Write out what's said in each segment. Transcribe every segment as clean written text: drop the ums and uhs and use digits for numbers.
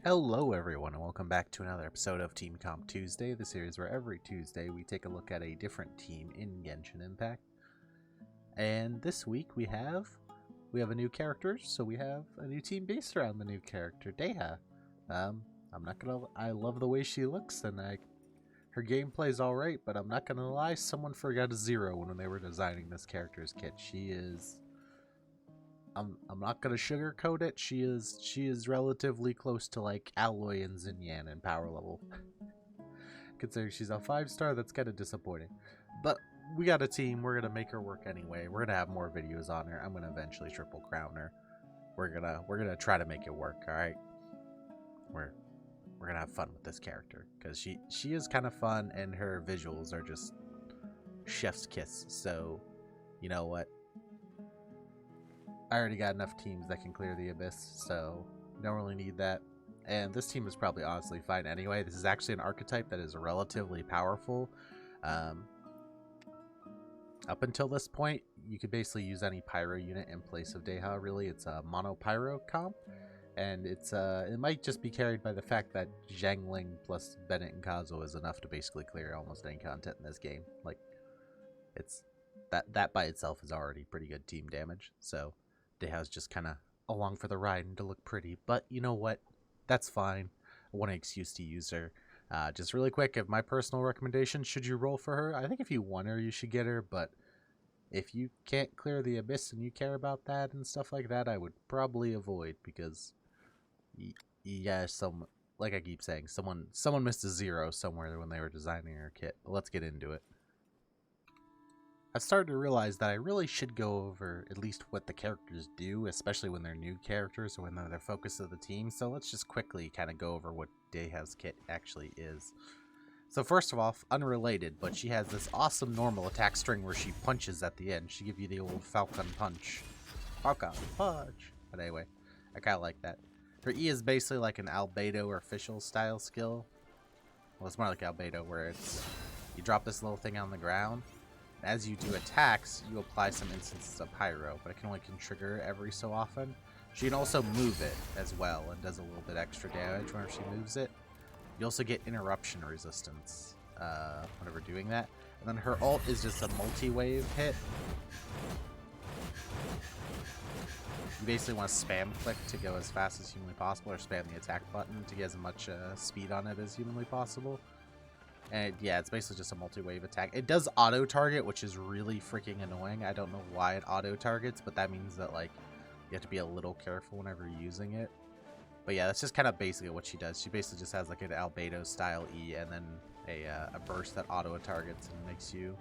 Hello everyone and welcome back to another episode of Team Comp Tuesday, the series where every Tuesday we take a look at a different team in Genshin Impact. And this week we have a new character, so we have a new team based around the new character, Dehya. I love the way she looks and her gameplay's alright, but I'm not gonna lie, someone forgot a zero when they were designing this character's kit. I'm not gonna sugarcoat it. She is relatively close to like Alloy and Xinyan in power level. Considering she's a 5-star, that's kind of disappointing. But we got a team. We're gonna make her work anyway. We're gonna have more videos on her. I'm gonna eventually triple crown her. We're gonna try to make it work. All right. We're gonna have fun with this character because she is kind of fun and her visuals are just chef's kiss. So, you know what? I already got enough teams that can clear the abyss, so don't really need that. And this team is probably honestly fine anyway. This is actually an archetype that is relatively powerful. Up until this point, you could basically use any Pyro unit in place of Dehya, really. It's a mono Pyro comp, and it might just be carried by the fact that Zhangling plus Bennett and Kazo is enough to basically clear almost any content in this game. Like, it's that by itself is already pretty good team damage, so Dehya's just kind of along for the ride and to look pretty, but you know what? That's fine. I want an excuse to use her. Just really quick, if my personal recommendation, should you roll for her? I think if you want her, you should get her, but if you can't clear the abyss and you care about that and stuff like that, I would probably avoid, because yeah, like I keep saying, someone missed a zero somewhere when they were designing her kit. Let's get into it. I've started to realize that I really should go over at least what the characters do, especially when they're new characters or when they're the focus of the team. So let's just quickly kind of go over what Dehya's kit actually is. So first of all, unrelated, but she has this awesome normal attack string where she punches at the end. She gives you the old Falcon Punch. Falcon Punch! But anyway, I kind of like that. Her E is basically like an Albedo or official style skill. Well, it's more like Albedo, where you drop this little thing on the ground. As you do attacks, you apply some instances of Pyro, but it can only trigger every so often. She can also move it as well and does a little bit extra damage whenever she moves it. You also get interruption resistance whenever doing that. And then her ult is just a multi-wave hit. You basically want to spam click to go as fast as humanly possible, or spam the attack button to get as much speed on it as humanly possible. And yeah, it's basically just a multi-wave attack. It does auto-target, which is really freaking annoying. I don't know why it auto-targets, but that means that, like, you have to be a little careful whenever you're using it. But yeah, that's just kind of basically what she does. She basically just has, like, an Albedo-style E and then a burst that auto-targets and makes you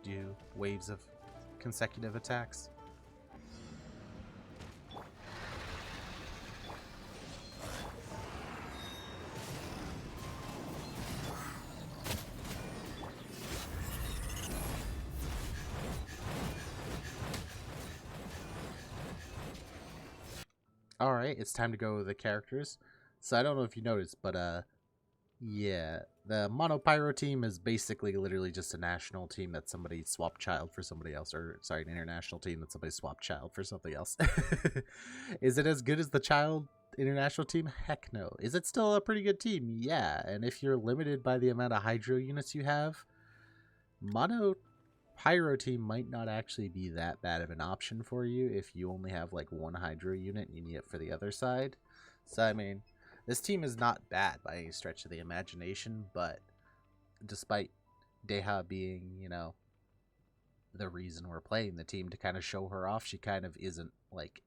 do waves of consecutive attacks. Alright, it's time to go with the characters. So I don't know if you noticed, but yeah, the Mono Pyro team is basically literally just a national team that somebody swapped child for somebody else, or sorry, an international team that somebody swapped child for something else. Is it as good as the child international team? Heck no. Is it still a pretty good team? Yeah, and if you're limited by the amount of Hydro units you have, Mono Pyro team might not actually be that bad of an option for you if you only have like one Hydro unit and you need it for the other side. So I mean, this team is not bad by any stretch of the imagination, but despite Dehya being, you know, the reason we're playing the team to kind of show her off, she kind of isn't like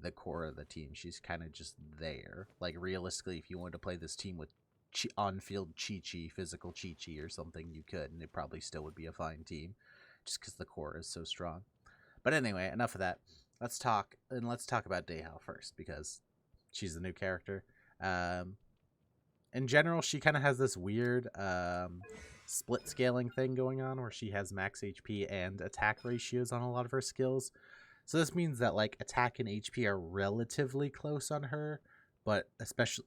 the core of the team. She's kind of just there. Like realistically, if you wanted to play this team with on-field Chi-Chi, physical Chi-Chi or something, you could, and it probably still would be a fine team, just because the core is so strong. But anyway, enough of that. Let's talk about Dehya first, because she's the new character. In general, she kind of has this weird split scaling thing going on, where she has max HP and attack ratios on a lot of her skills. So this means that like attack and HP are relatively close on her, but especially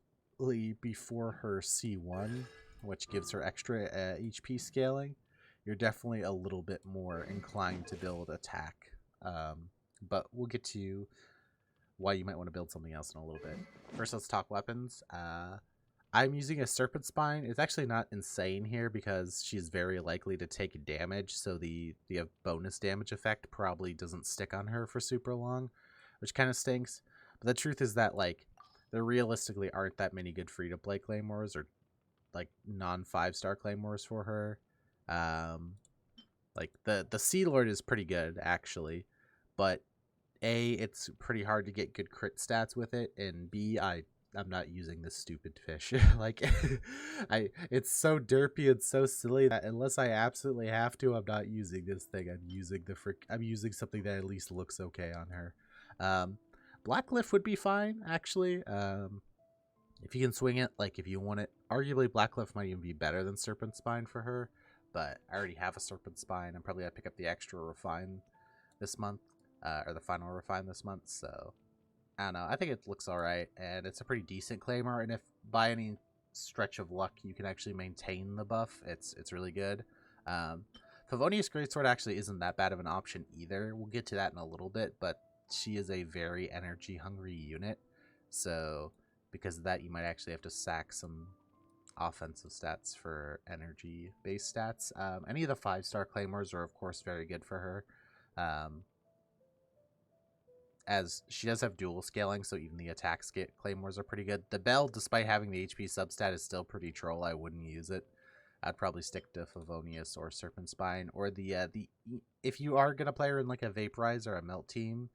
before her C1, which gives her extra HP scaling, you're definitely a little bit more inclined to build attack. But we'll get to why you might want to build something else in a little bit. First, let's talk weapons. I'm using a Serpent Spine. It's actually not insane here because she's very likely to take damage, so the bonus damage effect probably doesn't stick on her for super long, which kind of stinks. But the truth is that, like, there realistically aren't that many good free-to-play claymores or, like, non-5-star claymores for her. Like, the Sea Lord is pretty good, actually, but A, it's pretty hard to get good crit stats with it, and B, I'm not using this stupid fish. Like, it's so derpy and so silly that unless I absolutely have to, I'm not using this thing. I'm using something that at least looks okay on her. Blacklift would be fine, actually. If you can swing it, like if you want it, arguably Blacklift might even be better than Serpent Spine for her. But I already have a Serpent Spine. I'm probably gonna pick up the extra refine this month, or the final refine this month. So I don't know. I think it looks alright, and it's a pretty decent claymore, and if by any stretch of luck you can actually maintain the buff, it's really good. Favonius Greatsword actually isn't that bad of an option either. We'll get to that in a little bit, but she is a very energy-hungry unit, so because of that, you might actually have to sack some offensive stats for energy-based stats. Any of the 5-star claymores are, of course, very good for her. As she does have dual scaling, so even the attack claymores are pretty good. The Bell, despite having the HP substat, is still pretty troll. I wouldn't use it. I'd probably stick to Favonius or Serpent Spine, or the if you are gonna play her in like a Vaporize or a Melt team,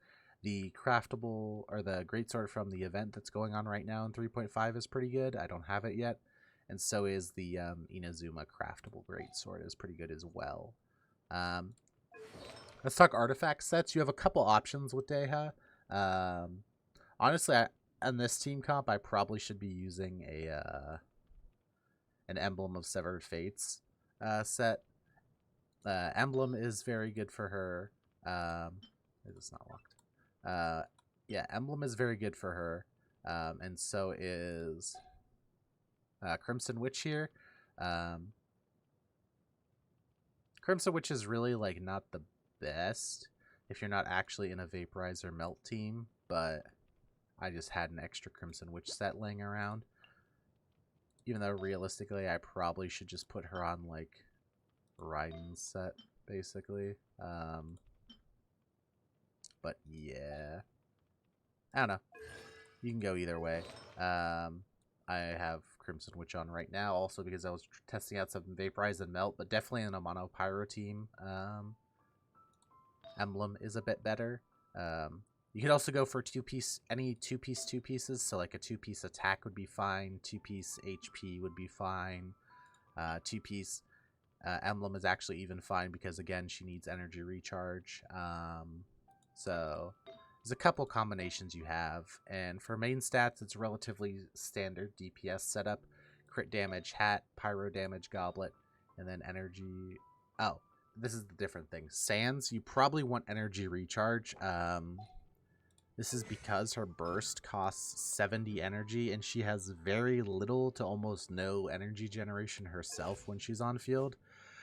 the craftable or the Greatsword from the event that's going on right now in 3.5 is pretty good. I don't have it yet, and so is the Inazuma craftable Greatsword is pretty good as well. Let's talk artifact sets. You have a couple options with Dehya. Honestly, on this team comp, I probably should be using an Emblem of Severed Fates set. Emblem is very good for her. It's not locked. Yeah, Emblem is very good for her, and so is Crimson Witch here. Crimson Witch is really like not the best if you're not actually in a Vaporize or Melt team, but I just had an extra Crimson Witch set laying around. Even though realistically I probably should just put her on like Raiden's set, basically. But yeah. I don't know. You can go either way. I have Crimson Witch on right now, also because I was testing out some Vaporize and Melt, but definitely in a Mono Pyro team. Emblem is a bit better. You could also go for any two pieces. So like a 2-piece attack would be fine. 2-piece HP would be fine. 2-piece Emblem is actually even fine because again she needs energy recharge. So there's a couple combinations you have, and for main stats it's relatively standard DPS setup: crit damage hat, pyro damage goblet, and then energy. Oh, this is the different thing. Sands, you probably want energy recharge. This is because her burst costs 70 energy, and she has very little to almost no energy generation herself when she's on field.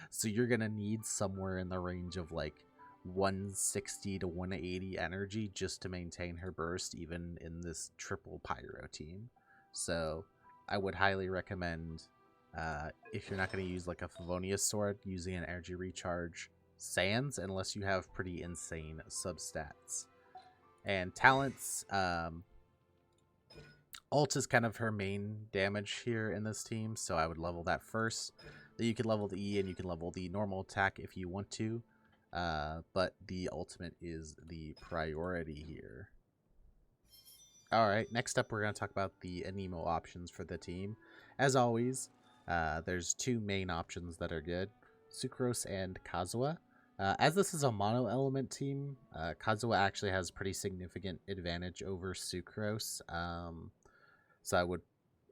So you're going to need somewhere in the range of like 160 to 180 energy just to maintain her burst, even in this triple pyro team. So I would highly recommend, if you're not going to use like a Favonius sword, using an energy recharge Sands, unless you have pretty insane substats. And talents, ult is kind of her main damage here in this team, so I would level that first. Then you can level the E and you can level the normal attack if you want to, but the ultimate is the priority here. Alright, next up we're going to talk about the Anemo options for the team. As always, there's two main options that are good: Sucrose and Kazuha. As this is a mono element team, Kazuha actually has pretty significant advantage over Sucrose. So I would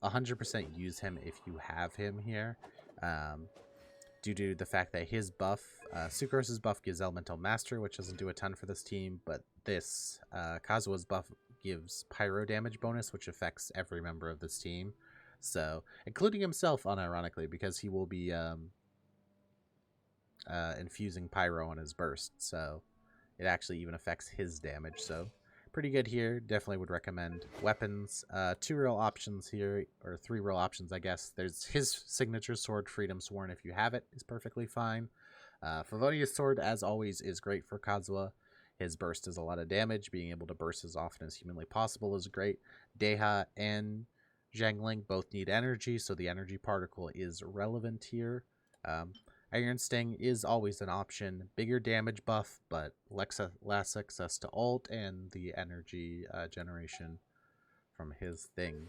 100% use him if you have him here. Due to the fact that his buff, Sucrose's buff gives Elemental Master, which doesn't do a ton for this team, but this, Kazuha's buff gives Pyro damage bonus, which affects every member of this team. So, including himself, unironically, because he will be infusing Pyro on his burst, so it actually even affects his damage. So pretty good here. Definitely would recommend. Weapons, 2 real options here, or 3 real options, I guess. There's his signature sword, Freedom Sworn, if you have it, is perfectly fine. Favonia's sword, as always, is great for Kazuha. His burst does a lot of damage. Being able to burst as often as humanly possible is great. Dehya and Zhangling both need energy, so the energy particle is relevant here. Iron Sting is always an option. Bigger damage buff, but less access to ult and the energy generation from his thing.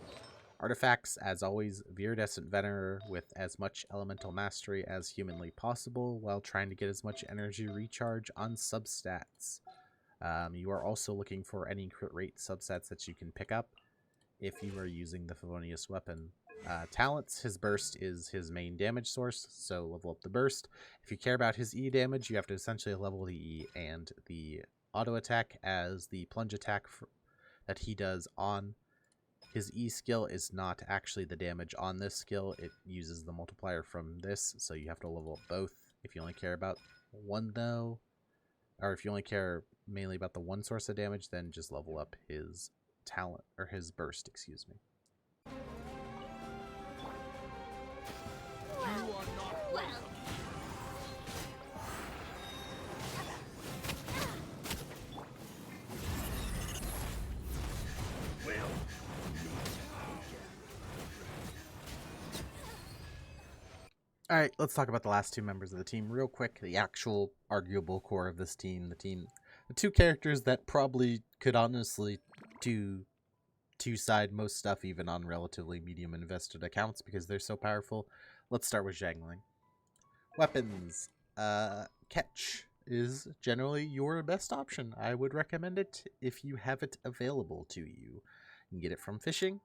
Artifacts, as always, Viridescent Venerer with as much elemental mastery as humanly possible while trying to get as much energy recharge on substats. You are also looking for any crit rate substats that you can pick up if you are using the Favonius weapon. Talents, his burst is his main damage source, so level up the burst. If you care about his E damage, you have to essentially level the E and the auto attack, as the plunge attack that he does on his E skill is not actually the damage on this skill. It uses the multiplier from this, so you have to level up both. If you only care about one, though, or if you only care mainly about the one source of damage, then just level up his talent, or his burst, excuse me. Alright, let's talk about the last 2 members of the team real quick. The actual arguable core of this team. The 2 characters that probably could honestly two-side most stuff even on relatively medium invested accounts because they're so powerful. Let's start with Zhangling. Weapons. Catch is generally your best option. I would recommend it if you have it available to you. You can get it from fishing.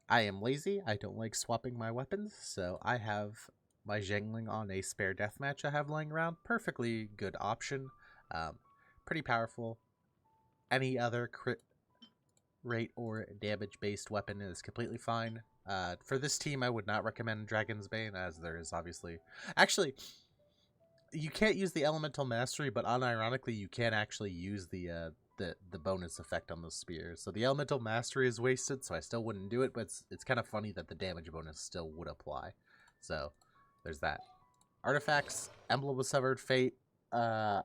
I am lazy. I don't like swapping my weapons, so I have my Zhangling on a spare deathmatch I have laying around. Perfectly good option. Pretty powerful. Any other crit rate or damage-based weapon is completely fine. For this team, I would not recommend Dragon's Bane, as there is obviously... Actually, you can't use the Elemental Mastery, but unironically, you can actually use the bonus effect on those spears. So the Elemental Mastery is wasted, so I still wouldn't do it, but it's kind of funny that the damage bonus still would apply. So there's that. Artifacts, Emblem of Severed Fate, 100%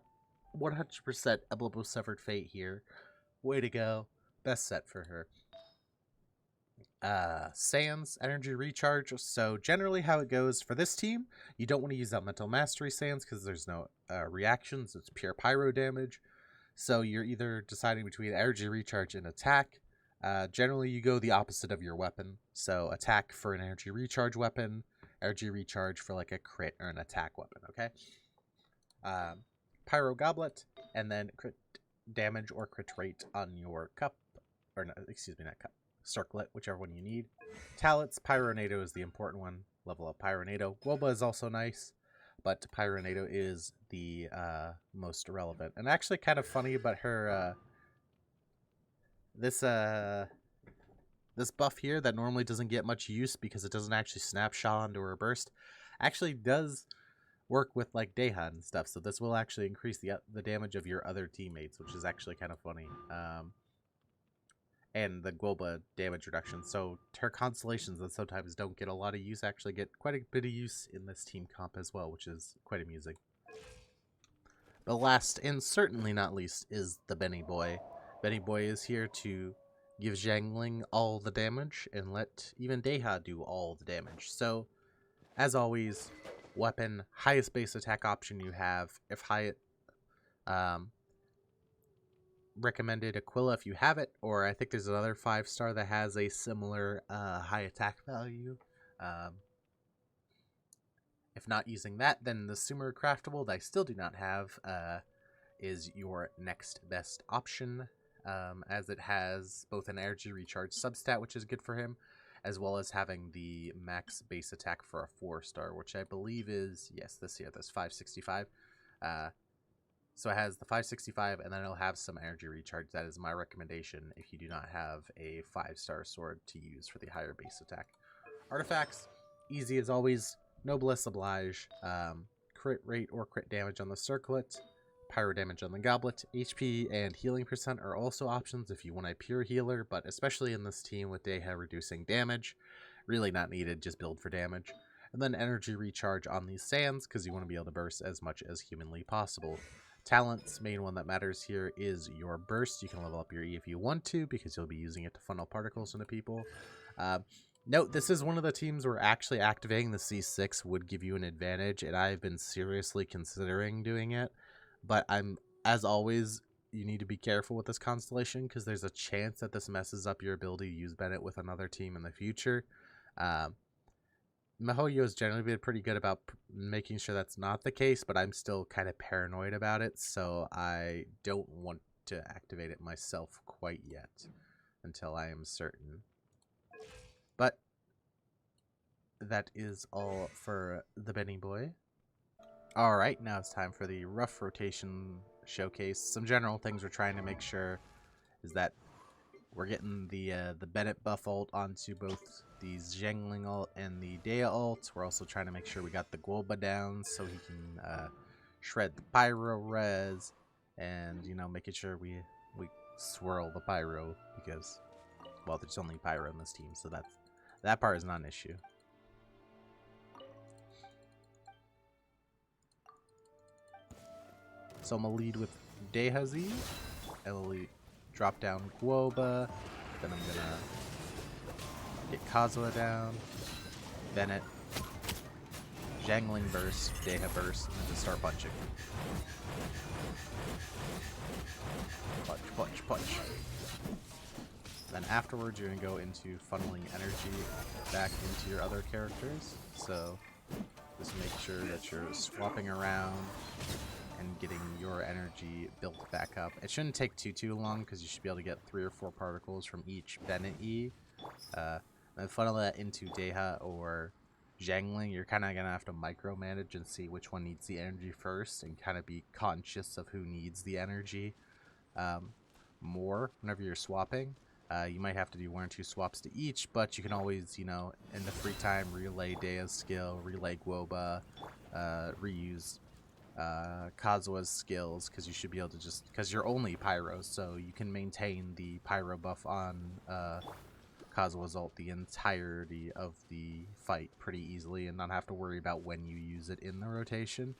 Emblem of Severed Fate here. Way to go. Best set for her. Sands, energy recharge. So generally how it goes for this team, you don't want to use Elemental Mastery Sands because there's no reactions. It's pure pyro damage. So you're either deciding between energy recharge and attack. Generally, you go the opposite of your weapon. So attack for an energy recharge weapon, energy recharge for like a crit or an attack weapon, okay? Pyro Goblet, and then crit damage or crit rate on your cup. Or no, excuse me, not cup. Circlet, whichever one you need. Talents, Pyronado is the important one. Level up Pyronado. Woba is also nice, but Pyronado is the most relevant. And actually kind of funny about her, this buff here that normally doesn't get much use because it doesn't actually snapshot onto her burst, actually does work with like Dehya and stuff. So this will actually increase the damage of your other teammates, which is actually kind of funny. And the Gwilba damage reduction. So her constellations that sometimes don't get a lot of use actually get quite a bit of use in this team comp as well, which is quite amusing. The last, and certainly not least, is the Benny Boy. Benny Boy is here to give Zhangling all the damage and let even Dehya do all the damage. So, as always, weapon, highest base attack option you have. If high, recommended Aquila if you have it, or I think there's another 5-star that has a similar high attack value. If not using that, then the Sumer Craftable that I still do not have is your next best option, as it has both an energy recharge substat, which is good for him, as well as having the max base attack for a 4-star, which I believe is, yes, this here, this 565. So it has the 565, and then it'll have some energy recharge. That is my recommendation if you do not have a 5-star sword to use for the higher base attack. Artifacts, easy as always. Noblesse Oblige, crit rate or crit damage on the circlet. pyro damage on the goblet. HP and healing percent are also options if you want a pure healer, but especially in this team with Dehya reducing damage, really not needed, just build for damage. And then energy recharge on these sands because you want to be able to burst as much as humanly possible. Talent's main one that matters here is your burst. You can level up your E if you want to because you'll be using it to funnel particles into people. Note, this is one of the teams where actually activating the C6 would give you an advantage, and I've been seriously considering doing it. But as always, you need to be careful with this constellation because there's a chance that this messes up your ability to use Bennett with another team in the future. Hoyo has generally been pretty good about making sure that's not the case, but I'm still kind of paranoid about it, so I don't want to activate it myself quite yet until I am certain. But that is all for the Benny Boy. Alright, now it's time for the rough rotation showcase. Some general things we're trying to make sure is that we're getting the Bennett buff ult onto both the Zhengling ult and the Dehya ult. We're also trying to make sure we got the Guoba down so he can shred the Pyro res, and making sure we swirl the Pyro because, well, there's only Pyro in this team, so that part is not an issue. So I'm gonna lead with Dehya Z. I'll drop down Guoba, then I'm gonna get Kazuha down, Bennett, Zhangling burst, Dehya burst, and then just start punching. Punch, punch, punch. Then afterwards, you're gonna go into funneling energy back into your other characters. So just make sure that you're swapping around and getting your energy built back up. It shouldn't take too long because you should be able to get 3 or 4 particles from each Bennett E. Then funnel that into Dehya or Zhangling. You're kind of going to have to micromanage and see which one needs the energy first and kind of be conscious of who needs the energy more whenever you're swapping. You might have to do 1 or 2 swaps to each, but you can always, in the free time, relay Dehya's skill, relay Guoba, reuse Kazuha's skills, because you should be able to because you're only Pyro, so you can maintain the Pyro buff on Kazuha's ult the entirety of the fight pretty easily and not have to worry about when you use it in the rotation.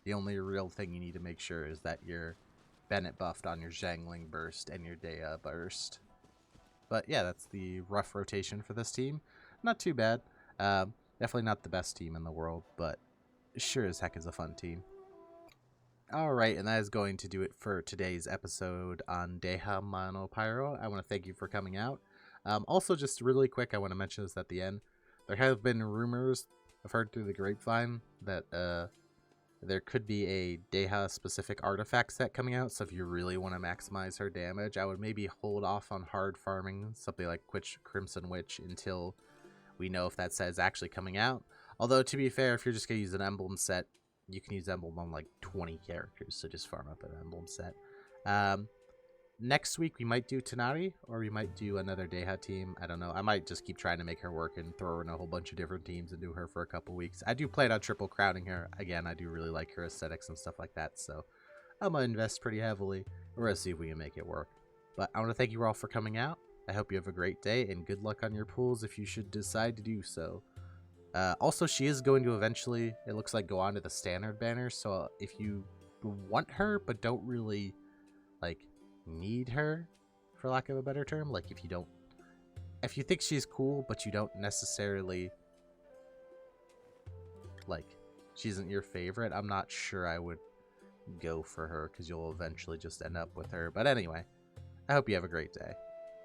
The only real thing you need to make sure is that you're Bennett buffed on your Zhangling burst and your Dehya burst. But yeah, that's the rough rotation for this team. Not too bad. Definitely not the best team in the world, but sure as heck is a fun team. Alright, and that is going to do it for today's episode on Dehya Mono Pyro. I want to thank you for coming out. Also, just really quick, I want to mention this at the end. There have been rumors, I've heard through the grapevine, that there could be a Dehya specific artifact set coming out, so if you really want to maximize her damage, I would maybe hold off on hard farming something like Crimson Witch until we know if that set is actually coming out. Although, to be fair, if you're just going to use an emblem set, you can use emblem on like 20 characters, so just farm up an emblem set. Next week we might do Tanari, or we might do another Dehya team. I don't know. I might just keep trying to make her work and throw her in a whole bunch of different teams and do her for a couple weeks. I do plan on triple crowning her. Again, I do really like her aesthetics and stuff like that, so I'm going to invest pretty heavily. We're going to see if we can make it work. But I want to thank you all for coming out. I hope you have a great day, and good luck on your pulls if you should decide to do so. Also, she is going to eventually, it looks like, go on to the standard banner, so if you want her but don't really, like, need her, for lack of a better term, like, if you think she's cool but you don't necessarily, like, she isn't your favorite, I'm not sure I would go for her, because you'll eventually just end up with her. But anyway, I hope you have a great day.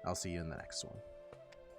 I'll see you in the next one.